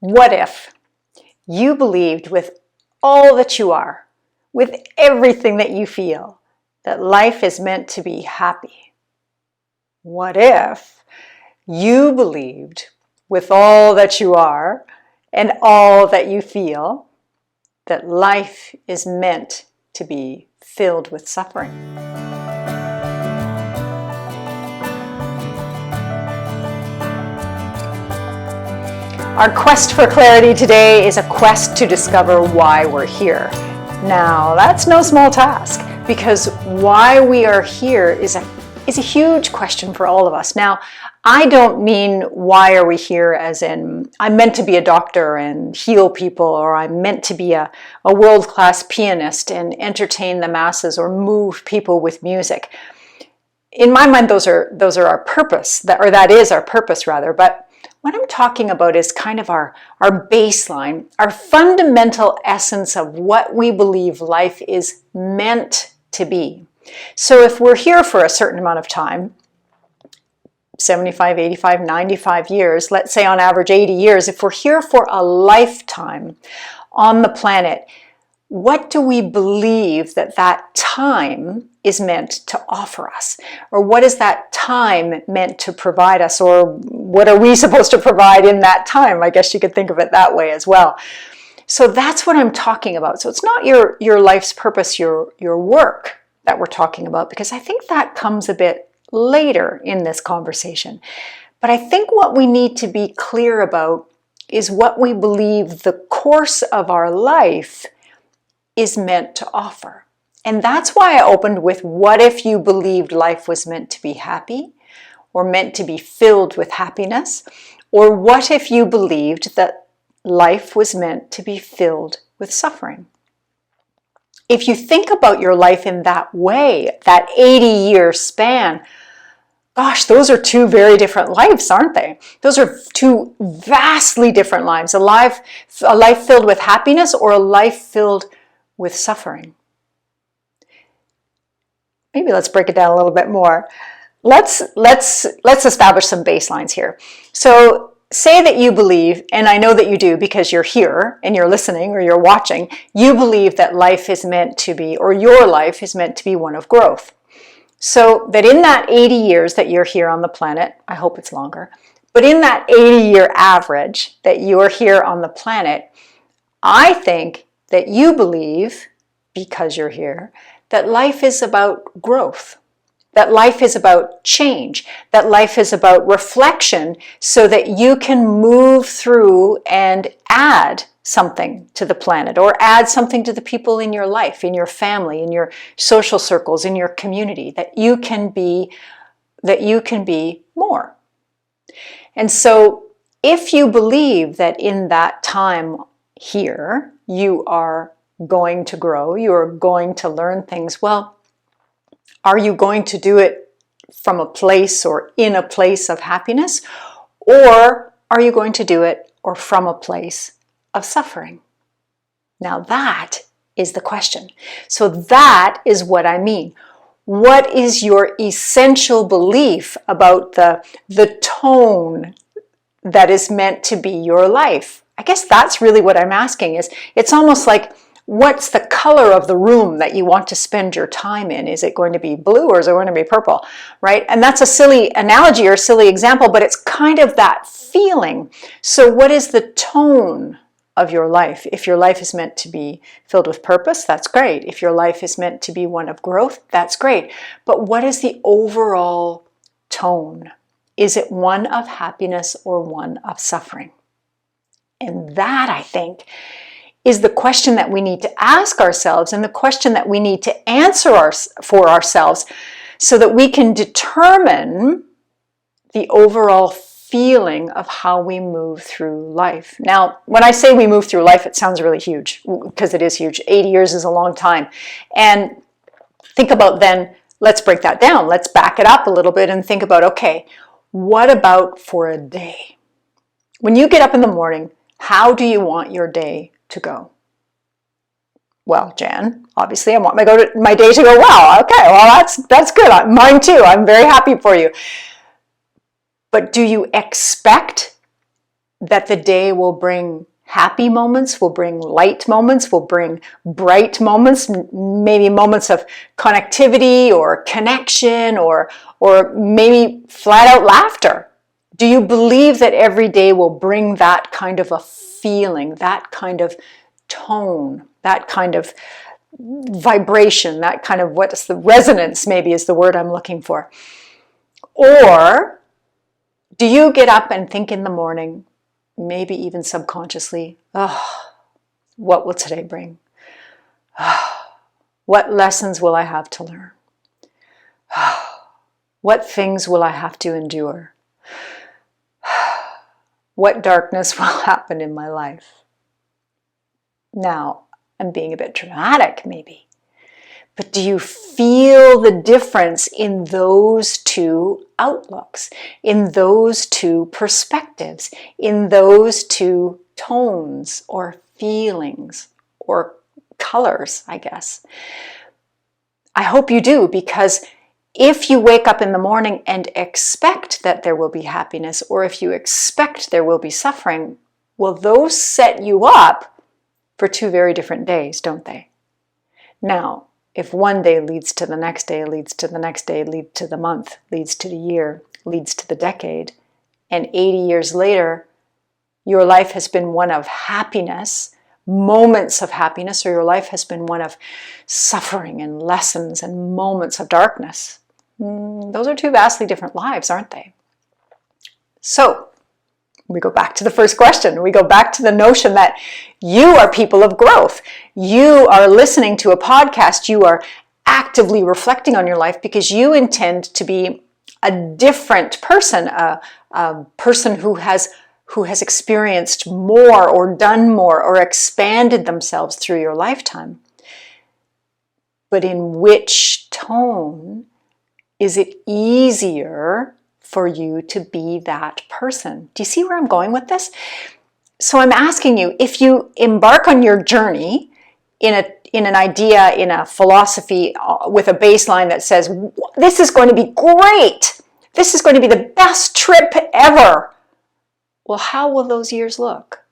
What if you believed with all that you are, with everything that you feel, that life is meant to be happy? What if you believed with all that you are and all that you feel that life is meant to be filled with suffering? Our quest for clarity today is a quest to discover why we're here. Now, that's no small task, because why we are here is a huge question for all of us. Now, I don't mean why are we here as in I'm meant to be a doctor and heal people, or I'm meant to be a world-class pianist and entertain the masses or move people with music. In my mind, those are our purpose, that is our purpose rather, but what I'm talking about is kind of our baseline, our fundamental essence of what we believe life is meant to be. So if we're here for a certain amount of time, 75, 85, 95 years, let's say on average 80 years, if we're here for a lifetime on the planet, what do we believe that time is meant to offer us? Or what is that time meant to provide us? Or what are we supposed to provide in that time? I guess you could think of it that way as well. So that's what I'm talking about. So it's not your life's purpose, your work that we're talking about, because I think that comes a bit later in this conversation. But I think what we need to be clear about is what we believe the course of our life is meant to offer. And that's why I opened with, what if you believed life was meant to be happy, or meant to be filled with happiness? Or what if you believed that life was meant to be filled with suffering? If you think about your life in that way, that 80-year span, gosh, those are two very different lives, aren't they? Those are two vastly different lives. A life filled with happiness, or a life filled with suffering. Maybe let's break it down a little bit more. Let's establish some baselines here. So say that you believe, and I know that you do because you're here and you're listening or you're watching, you believe that life is meant to be, or your life is meant to be, one of growth. So that in that 80 years that you're here on the planet, I hope it's longer, but in that 80-year average that you're here on the planet, I think that you believe, because you're here, that life is about growth, that life is about change, that life is about reflection, so that you can move through and add something to the planet, or add something to the people in your life, in your family, in your social circles, in your community, that you can be more. And so if you believe that in that time here, you are going to grow, you are going to learn things, well, are you going to do it from a place or in a place of happiness? Or are you going to do it or from a place of suffering? Now that is the question. So that is what I mean. What is your essential belief about the tone that is meant to be your life? I guess that's really what I'm asking. It's almost like, what's the color of the room that you want to spend your time in? Is it going to be blue, or is it going to be purple, right? And that's a silly analogy or silly example, but it's kind of that feeling. So what is the tone of your life? If your life is meant to be filled with purpose, that's great. If your life is meant to be one of growth, that's great. But what is the overall tone? Is it one of happiness or one of suffering? And that, I think, is the question that we need to ask ourselves, and the question that we need to answer for ourselves, so that we can determine the overall feeling of how we move through life. Now, when I say we move through life, it sounds really huge, because it is huge. 80 years is a long time. And think about then, let's break that down. Let's back it up a little bit and think about, okay, what about for a day? When you get up in the morning, how do you want your day to go? Well, Jan, obviously I want my day to go well. Okay, well that's good. Mine too. I'm very happy for you. But do you expect that the day will bring happy moments, will bring light moments, will bring bright moments, maybe moments of connectivity or connection or maybe flat out laughter? Do you believe that every day will bring that kind of a feeling, that kind of tone, that kind of vibration, that kind of, what's the resonance maybe is the word I'm looking for? Or do you get up and think in the morning, maybe even subconsciously, oh, what will today bring? What lessons will I have to learn? What things will I have to endure? What darkness will happen in my life? Now, I'm being a bit dramatic maybe, but do you feel the difference in those two outlooks, in those two perspectives, in those two tones or feelings or colors, I guess? I hope you do, because if you wake up in the morning and expect that there will be happiness, or if you expect there will be suffering, well, those set you up for two very different days, don't they? Now, if one day leads to the next day, leads to the next day, leads to the month, leads to the year, leads to the decade, and 80 years later, your life has been one of happiness, moments of happiness, or your life has been one of suffering and lessons and moments of darkness. Those are two vastly different lives, aren't they? So, we go back to the first question. We go back to the notion that you are people of growth. You are listening to a podcast. You are actively reflecting on your life because you intend to be a different person, a person who has experienced more or done more or expanded themselves through your lifetime. But in which tone is it easier for you to be that person? Do you see where I'm going with this? So I'm asking you, if you embark on your journey in an idea, in a philosophy with a baseline that says, this is going to be great, this is going to be the best trip ever, well, how will those years look?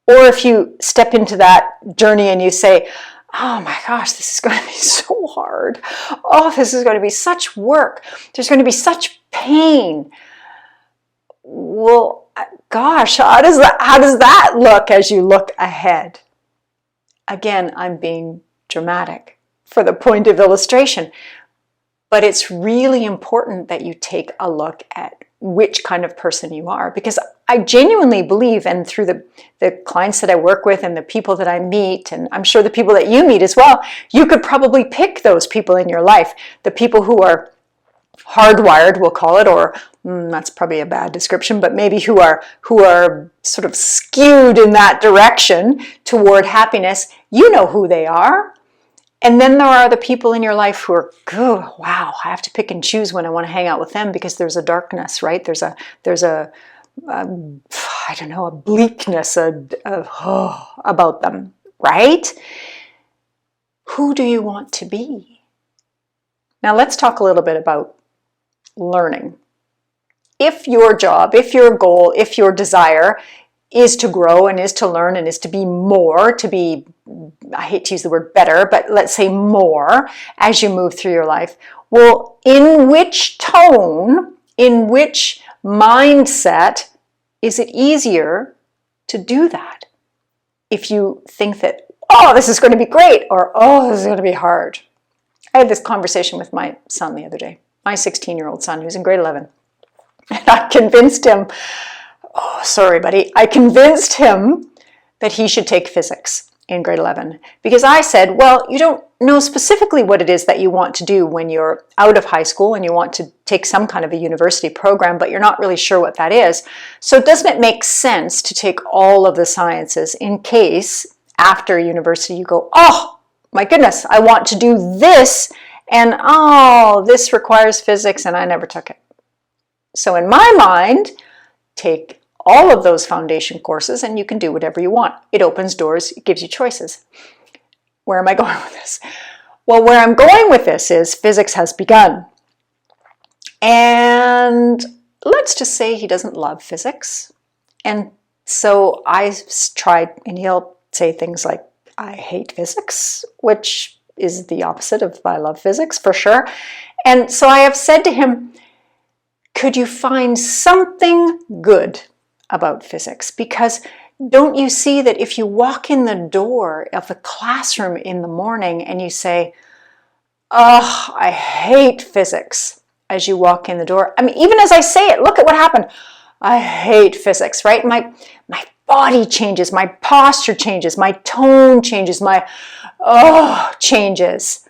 Or if you step into that journey and you say, oh my gosh, this is going to be so hard. Oh, this is going to be such work. There's going to be such pain. Well, gosh, how does that look as you look ahead? Again, I'm being dramatic for the point of illustration, but it's really important that you take a look at which kind of person you are, because I genuinely believe, and through the clients that I work with and the people that I meet, and I'm sure the people that you meet as well, you could probably pick those people in your life, the people who are hardwired, we'll call it, or that's probably a bad description, but maybe who are sort of skewed in that direction toward happiness. You know who they are. And then there are the people in your life who are, oh, wow, I have to pick and choose when I want to hang out with them because there's a darkness, right? There's a I don't know, a bleakness about them, right? Who do you want to be? Now let's talk a little bit about learning. If your job, if your goal, if your desire is to grow and is to learn and is to be more, to be, I hate to use the word better, but let's say more as you move through your life, well, in which tone, in which mindset is it easier to do that? If you think that, oh, this is going to be great, or oh, this is going to be hard. I had this conversation with my son the other day, my 16-year-old son who's in grade 11. And I convinced him, oh, sorry, buddy, I convinced him that he should take physics in grade 11 because I said, well, you don't know specifically what it is that you want to do when you're out of high school and you want to take some kind of a university program, but you're not really sure what that is. So doesn't it make sense to take all of the sciences in case after university you go, oh my goodness, I want to do this, and oh, this requires physics and I never took it. So in my mind, take all of those foundation courses and you can do whatever you want. It opens doors, it gives you choices. Where am I going with this? Well, where I'm going with this is physics has begun. And let's just say he doesn't love physics. And so I tried, and he'll say things like, I hate physics, which is the opposite of I love physics for sure. And so I have said to him, could you find something good about physics? Because don't you see that if you walk in the door of the classroom in the morning and you say, oh, I hate physics, as you walk in the door. I mean, even as I say it, look at what happened. I hate physics, right? My body changes, my posture changes, my tone changes, my changes.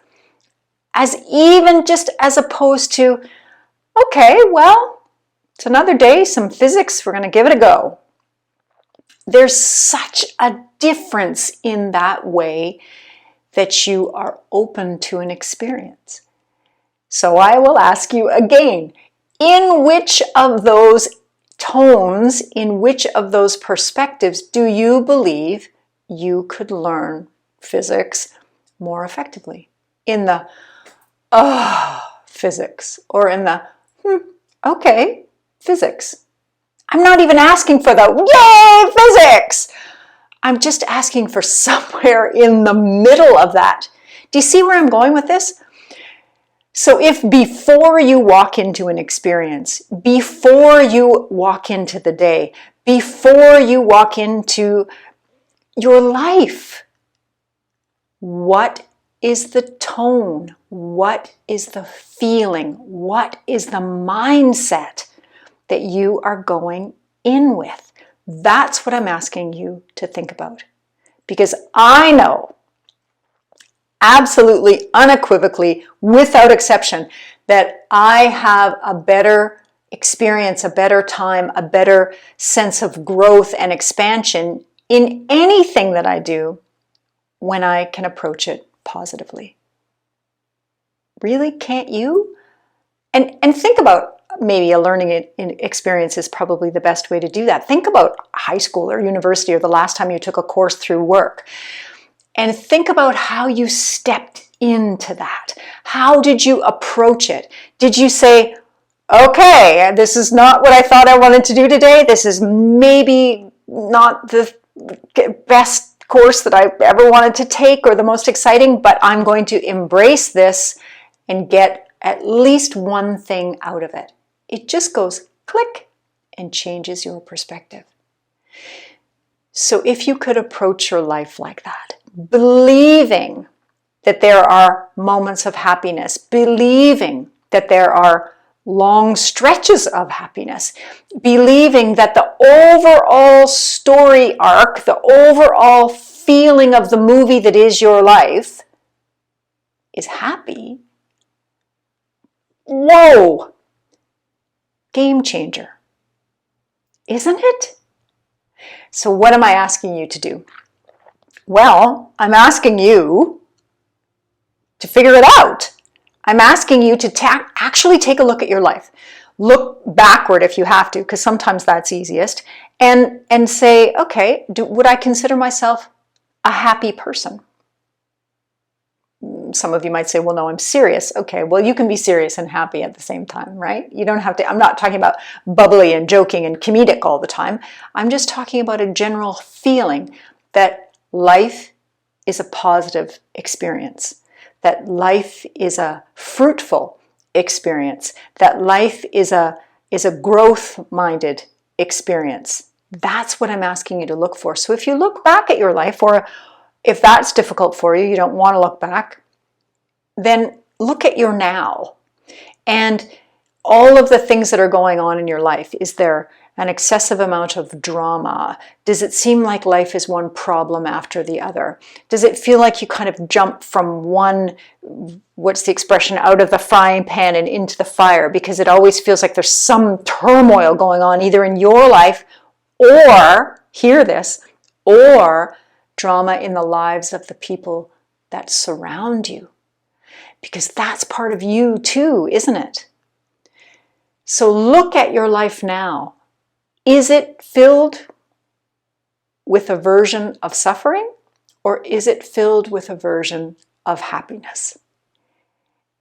As even just as opposed to, okay, well, it's another day, some physics, we're going to give it a go. There's such a difference in that way that you are open to an experience. So I will ask you again, in which of those tones, in which of those perspectives do you believe you could learn physics more effectively? In the, physics, or in the, okay, physics. I'm not even asking for the, yay, physics! I'm just asking for somewhere in the middle of that. Do you see where I'm going with this? So if before you walk into an experience, before you walk into the day, before you walk into your life, what is the tone? What is the feeling? What is the mindset that you are going in with? That's what I'm asking you to think about. Because I know, absolutely, unequivocally, without exception, that I have a better experience, a better time, a better sense of growth and expansion in anything that I do when I can approach it positively. Really, can't you? And think about, maybe a learning experience is probably the best way to do that. Think about high school or university or the last time you took a course through work. And think about how you stepped into that. How did you approach it? Did you say, okay, this is not what I thought I wanted to do today. This is maybe not the best course that I ever wanted to take or the most exciting, but I'm going to embrace this and get at least one thing out of it. It just goes click and changes your perspective. So if you could approach your life like that, believing that there are moments of happiness, believing that there are long stretches of happiness, believing that the overall story arc, the overall feeling of the movie that is your life is happy, whoa! Game changer, isn't it? So what am I asking you to do? Well, I'm asking you to figure it out. I'm asking you to actually take a look at your life. Look backward if you have to, because sometimes that's easiest, and say, okay, would I consider myself a happy person? Some of you might say, well, no, I'm serious. Okay, well, you can be serious and happy at the same time, right? You don't have to, I'm not talking about bubbly and joking and comedic all the time. I'm just talking about a general feeling that life is a positive experience, that life is a fruitful experience, that life is a growth-minded experience. That's what I'm asking you to look for. So if you look back at your life, or if that's difficult for you, you don't want to look back, then look at your now and all of the things that are going on in your life. Is there an excessive amount of drama? Does it seem like life is one problem after the other? Does it feel like you kind of jump from one, what's the expression, out of the frying pan and into the fire, because it always feels like there's some turmoil going on either in your life or, hear this, or drama in the lives of the people that surround you? Because that's part of you too, isn't it? So look at your life now. Is it filled with a version of suffering, or is it filled with a version of happiness?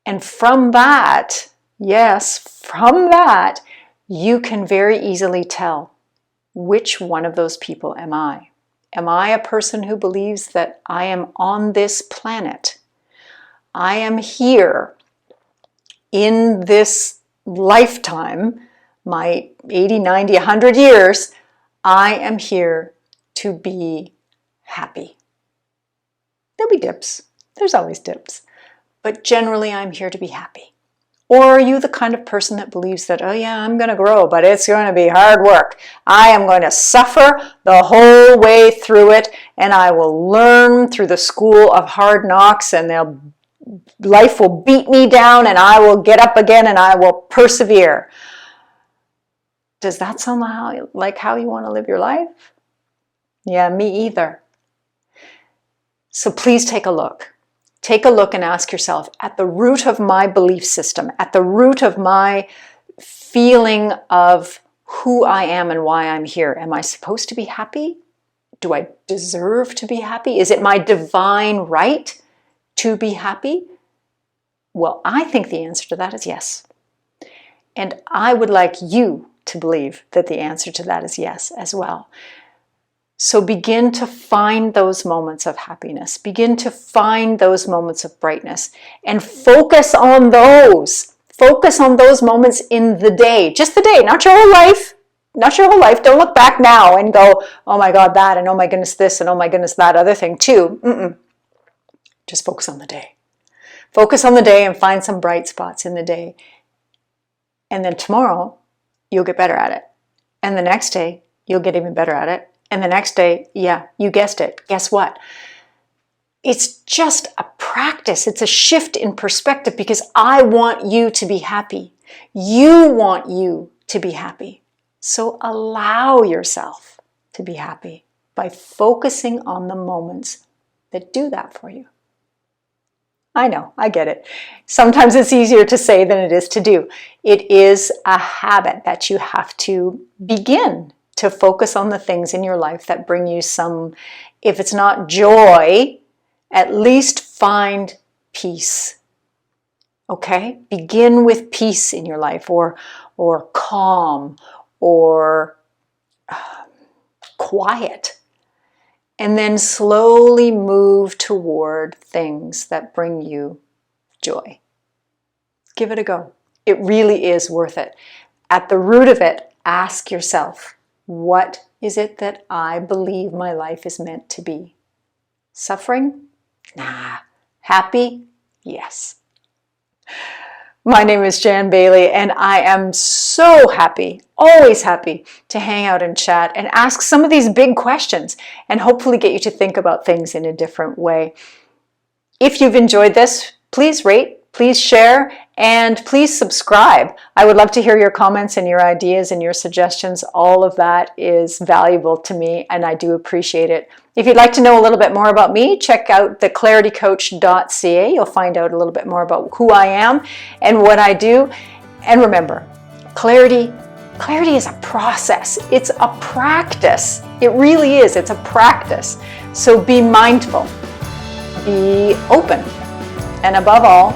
And from that, yes, from that, you can very easily tell which one of those people am I? Am I a person who believes that I am on this planet? I am here in this lifetime, my 80, 90, 100 years, I am here to be happy. There'll be dips. There's always dips. But generally, I'm here to be happy. Or are you the kind of person that believes that, oh yeah, I'm going to grow, but it's going to be hard work. I am going to suffer the whole way through it, and I will learn through the school of hard knocks, and life will beat me down, and I will get up again, and I will persevere. Does that sound like how you want to live your life? Yeah, me either. So please take a look. Take a look and ask yourself, at the root of my belief system, at the root of my feeling of who I am and why I'm here, am I supposed to be happy? Do I deserve to be happy? Is it my divine right to be happy? Well, I think the answer to that is yes. And I would like you to believe that the answer to that is yes as well. So begin to find those moments of happiness. Begin to find those moments of brightness and focus on those. Focus on those moments in the day. Just the day, not your whole life. Not your whole life. Don't look back now and go, oh my God, that, and oh my goodness, this, and oh my goodness, that other thing too. Just focus on the day. Focus on the day and find some bright spots in the day. And then tomorrow, you'll get better at it. And the next day, you'll get even better at it. And the next day, yeah, you guessed it. Guess what? It's just a practice. It's a shift in perspective because I want you to be happy. You want you to be happy. So allow yourself to be happy by focusing on the moments that do that for you. I know, I get it. Sometimes it's easier to say than it is to do. It is a habit that you have to begin to focus on the things in your life that bring you some, if it's not joy, at least find peace. Okay? Begin with peace in your life, or calm, or quiet. And then slowly move toward things that bring you joy. Give it a go. It really is worth it. At the root of it, ask yourself, what is it that I believe my life is meant to be? Suffering? Nah. Happy? Yes. My name is Jan Bailey, and I am so happy, always happy, to hang out and chat and ask some of these big questions and hopefully get you to think about things in a different way. If you've enjoyed this, please rate, please share, and please subscribe. I would love to hear your comments and your ideas and your suggestions. All of that is valuable to me, and I do appreciate it. If you'd like to know a little bit more about me, check out theclaritycoach.ca. You'll find out a little bit more about who I am and what I do. And remember, clarity is a process. It's a practice. It really is. It's a practice. So be mindful, be open, and above all,